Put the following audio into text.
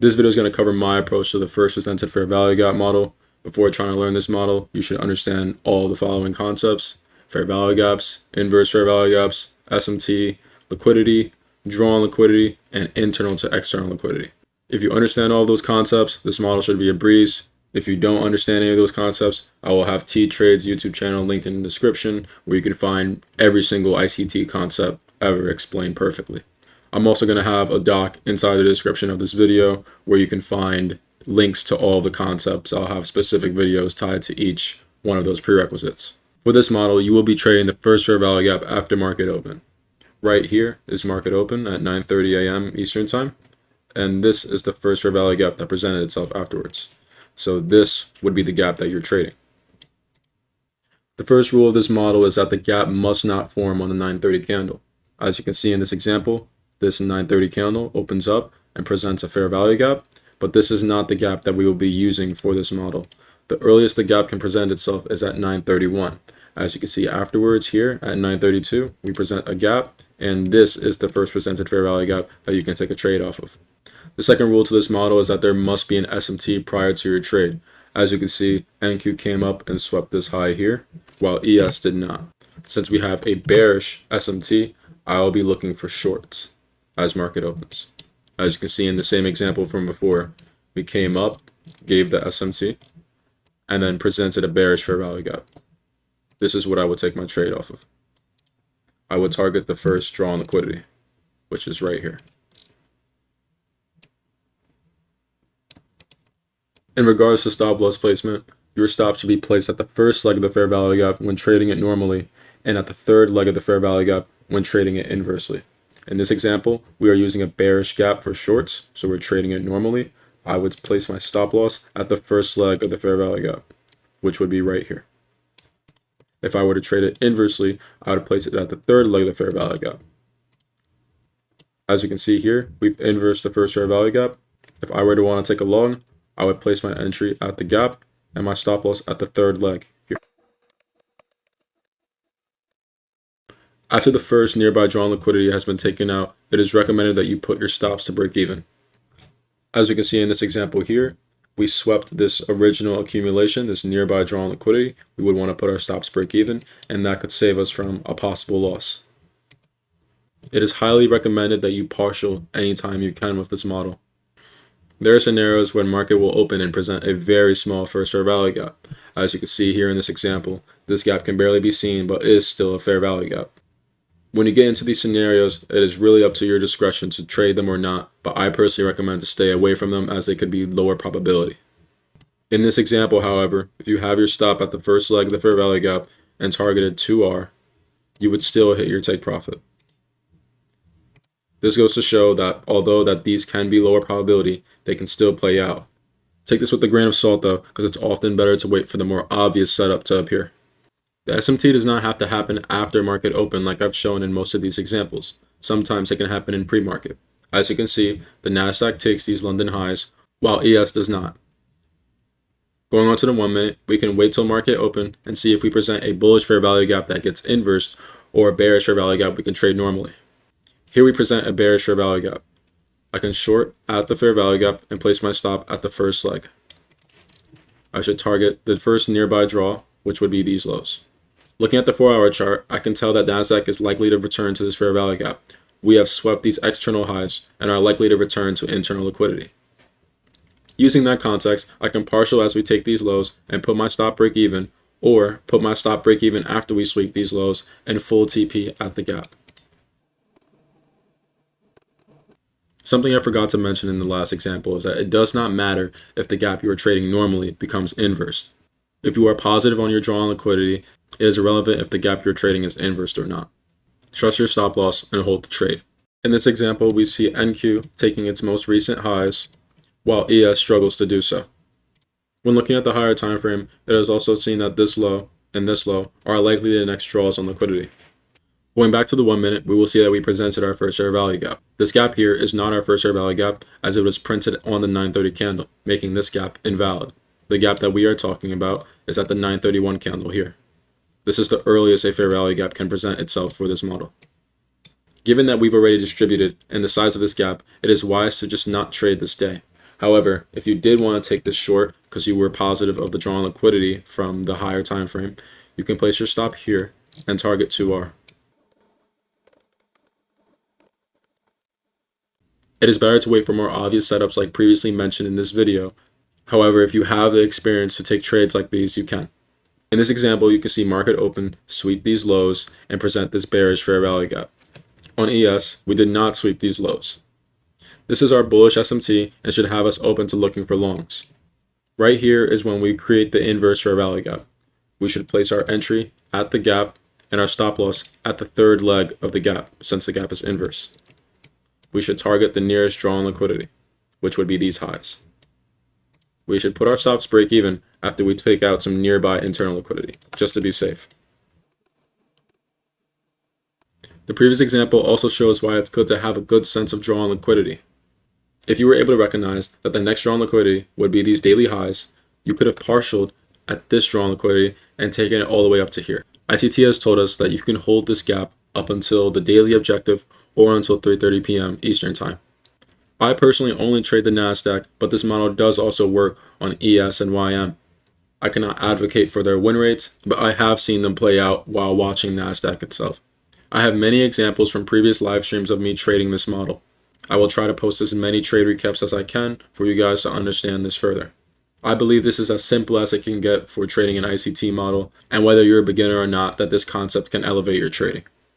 This video is going to cover my approach to the first presented fair value gap model. Before trying to learn this model, you should understand all the following concepts: fair value gaps, inverse fair value gaps, SMT, liquidity, drawn liquidity, and internal to external liquidity. If you understand all of those concepts, this model should be a breeze. If you don't understand any of those concepts, I will have T-Trade's YouTube channel linked in the description, where you can find every single ICT concept ever explained perfectly. I'm also going to have a doc inside the description of this video where you can find links to all the concepts. I'll have specific videos tied to each one of those prerequisites. For this model, you will be trading the first fair value gap after market open. Right here is market open at 9:30 a.m. Eastern Time, and this is the first fair value gap that presented itself afterwards. So this would be the gap that you're trading. The first rule of this model is that the gap must not form on the 9:30 candle. As you can see in this example, this 9:30 candle opens up and presents a fair value gap, but this is not the gap that we will be using for this model. The earliest the gap can present itself is at 9:31. As you can see afterwards here at 9:32, we present a gap, and this is the first presented fair value gap that you can take a trade off of. The second rule to this model is that there must be an SMT prior to your trade. As you can see, NQ came up and swept this high here, while ES did not. Since we have a bearish SMT, I'll be looking for shorts as market opens. As you can see in the same example from before, we came up, gave the SMT, and then presented a bearish fair value gap. This is what I would take my trade off of. I would target the first drawn liquidity, which is right here. In regards to stop loss placement, your stop should be placed at the first leg of the fair value gap when trading it normally, and at the third leg of the fair value gap when trading it inversely. In this example, we are using a bearish gap for shorts, so we're trading it normally. I would place my stop loss at the first leg of the fair value gap, which would be right here. If I were to trade it inversely, I would place it at the third leg of the fair value gap. As you can see here, we've inversed the first fair value gap. If I were to want to take a long, I would place my entry at the gap and my stop loss at the third leg here. After the first nearby drawn liquidity has been taken out, it is recommended that you put your stops to break even. As you can see in this example here, we swept this original accumulation, this nearby drawn liquidity. We would want to put our stops break even, and that could save us from a possible loss. It is highly recommended that you partial anytime you can with this model. There are scenarios when market will open and present a very small first fair value gap. As you can see here in this example, this gap can barely be seen but is still a fair value gap. When you get into these scenarios, it is really up to your discretion to trade them or not, but I personally recommend to stay away from them as they could be lower probability. In this example, however, if you have your stop at the first leg of the fair value gap and targeted 2R, you would still hit your take profit. This goes to show that although that these can be lower probability, they can still play out. Take this with a grain of salt though, because it's often better to wait for the more obvious setup to appear. The SMT does not have to happen after market open like I've shown in most of these examples. Sometimes it can happen in pre-market. As you can see, the Nasdaq takes these London highs, while ES does not. Going on to the 1 minute, we can wait till market open and see if we present a bullish fair value gap that gets inversed, or a bearish fair value gap we can trade normally. Here we present a bearish fair value gap. I can short at the fair value gap and place my stop at the first leg. I should target the first nearby draw, which would be these lows. Looking at the 4-hour chart, I can tell that Nasdaq is likely to return to this fair value gap. We have swept these external highs and are likely to return to internal liquidity. Using that context, I can partial as we take these lows and put my stop break even, or put my stop break even after we sweep these lows and full TP at the gap. Something I forgot to mention in the last example is that it does not matter if the gap you are trading normally becomes inversed. If you are positive on your drawn liquidity, it is irrelevant if the gap you're trading is inversed or not. Trust your stop loss and hold the trade. In this example, we see NQ taking its most recent highs, while ES struggles to do so. When looking at the higher time frame, it is also seen that this low and this low are likely the next draws on liquidity. Going back to the 1 minute, we will see that we presented our first fair value gap. This gap here is not our first fair value gap, as it was printed on the 9:30 candle, making this gap invalid. The gap that we are talking about is at the 9:31 candle here. This is the earliest a fair value gap can present itself for this model. Given that we've already distributed and the size of this gap, it is wise to just not trade this day. However, if you did want to take this short because you were positive of the drawn liquidity from the higher time frame, you can place your stop here and target 2R. It is better to wait for more obvious setups like previously mentioned in this video. However, if you have the experience to take trades like these, you can. In this example, you can see market open, sweep these lows, and present this bearish fair value gap. On ES, we did not sweep these lows. This is our bullish SMT and should have us open to looking for longs. Right here is when we create the inverse fair value gap. We should place our entry at the gap and our stop loss at the third leg of the gap, since the gap is inverse. We should target the nearest drawn liquidity, which would be these highs. We should put our stops break even after we take out some nearby internal liquidity, just to be safe. The previous example also shows why it's good to have a good sense of drawn liquidity. If you were able to recognize that the next drawn liquidity would be these daily highs, you could have partialed at this drawn liquidity and taken it all the way up to here. ICT has told us that you can hold this gap up until the daily objective or until 3:30 p.m. Eastern Time. I personally only trade the NASDAQ, but this model does also work on ES and YM. I cannot advocate for their win rates, but I have seen them play out while watching NASDAQ itself. I have many examples from previous live streams of me trading this model. I will try to post as many trade recaps as I can for you guys to understand this further. I believe this is as simple as it can get for trading an ICT model, and whether you're a beginner or not, that this concept can elevate your trading.